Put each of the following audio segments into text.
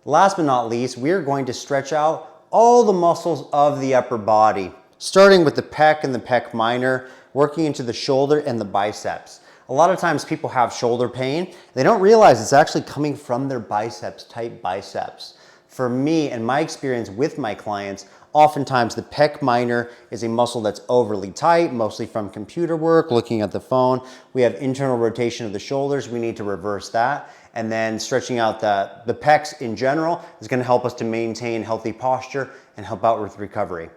Last but not least, we're going to stretch out all the muscles of the upper body, starting with the pec and the pec minor, working into the shoulder and the biceps. A lot of times people have shoulder pain. They don't realize it's actually coming from their biceps, tight biceps. For me and my experience with my clients, oftentimes the pec minor is a muscle that's overly tight, mostly from computer work, looking at the phone. We have internal rotation of the shoulders. We need to reverse that. And then stretching out the pecs in general is going to help us to maintain healthy posture and help out with recovery.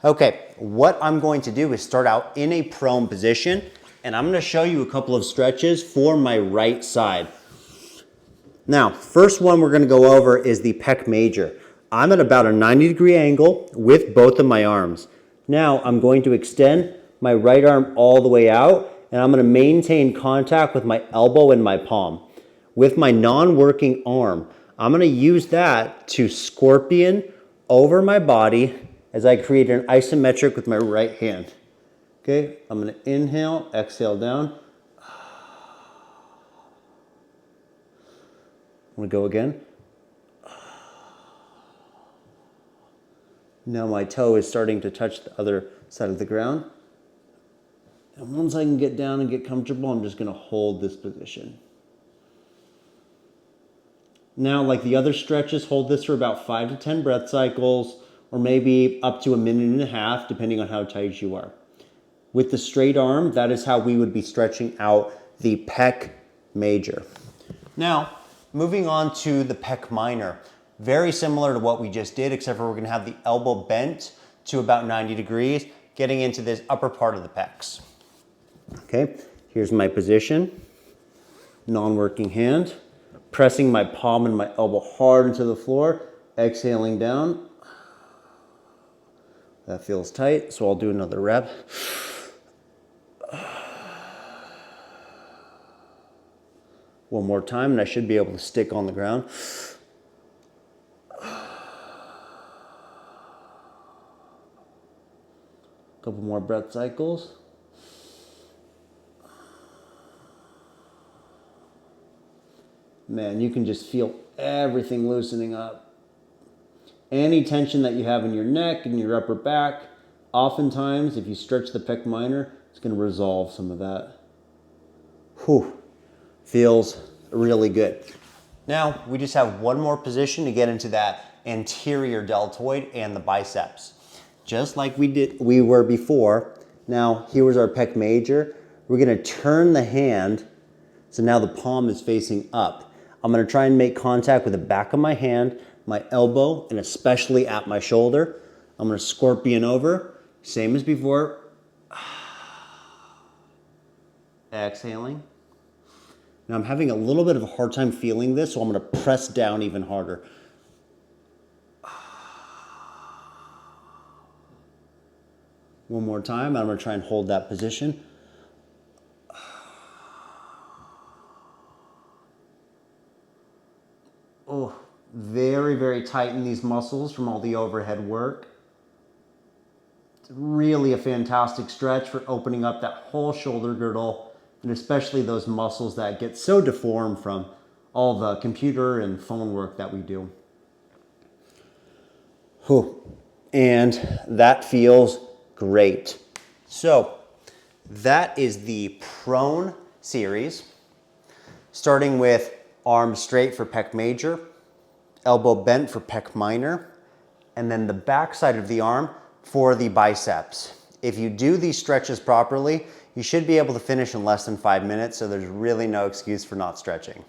Okay, what I'm going to do is start out in a prone position, and I'm going to show you a couple of stretches for my right side. Now, first one we're going to go over is the pec major. I'm at about a 90-degree angle with both of my arms. Now, I'm going to extend my right arm all the way out, and I'm going to maintain contact with my elbow and my palm. With my non-working arm, I'm going to use that to scorpion over my body as I create an isometric with my right hand. Okay, I'm going to inhale, exhale down. I'm going to go again. Now my toe is starting to touch the other side of the ground. And once I can get down and get comfortable, I'm just going to hold this position. Now, like the other stretches, hold this for about 5 to 10 breath cycles, or maybe up to a minute and a half, depending on how tight you are. With the straight arm, that is how we would be stretching out the pec major. Now, moving on to the pec minor. Very similar to what we just did, except for we're gonna have the elbow bent to about 90 degrees, getting into this upper part of the pecs. Okay, here's my position. Non-working hand. Pressing my palm and my elbow hard into the floor, exhaling down. That feels tight, so I'll do another rep. One more time, and I should be able to stick on the ground. Couple more breath cycles. Man, you can just feel everything loosening up. Any tension that you have in your neck and your upper back, oftentimes, if you stretch the pec minor, it's going to resolve some of that. Whew, feels really good. Now, we just have one more position to get into that anterior deltoid and the biceps. Just like we were before. Now, here was our pec major. We're going to turn the hand, so now the palm is facing up. I'm going to try and make contact with the back of my hand, my elbow, and especially at my shoulder. I'm going to scorpion over, same as before. Exhaling. Now I'm having a little bit of a hard time feeling this, so I'm going to press down even harder. One more time, I'm going to try and hold that position. Oh, very, very tight in these muscles from all the overhead work. It's really a fantastic stretch for opening up that whole shoulder girdle, and especially those muscles that get so deformed from all the computer and phone work that we do. Whew. And that feels great. So that is the prone series, starting with arms straight for pec major, elbow bent for pec minor, and then the back side of the arm for the biceps. If you do these stretches properly, you should be able to finish in less than 5 minutes, so there's really no excuse for not stretching.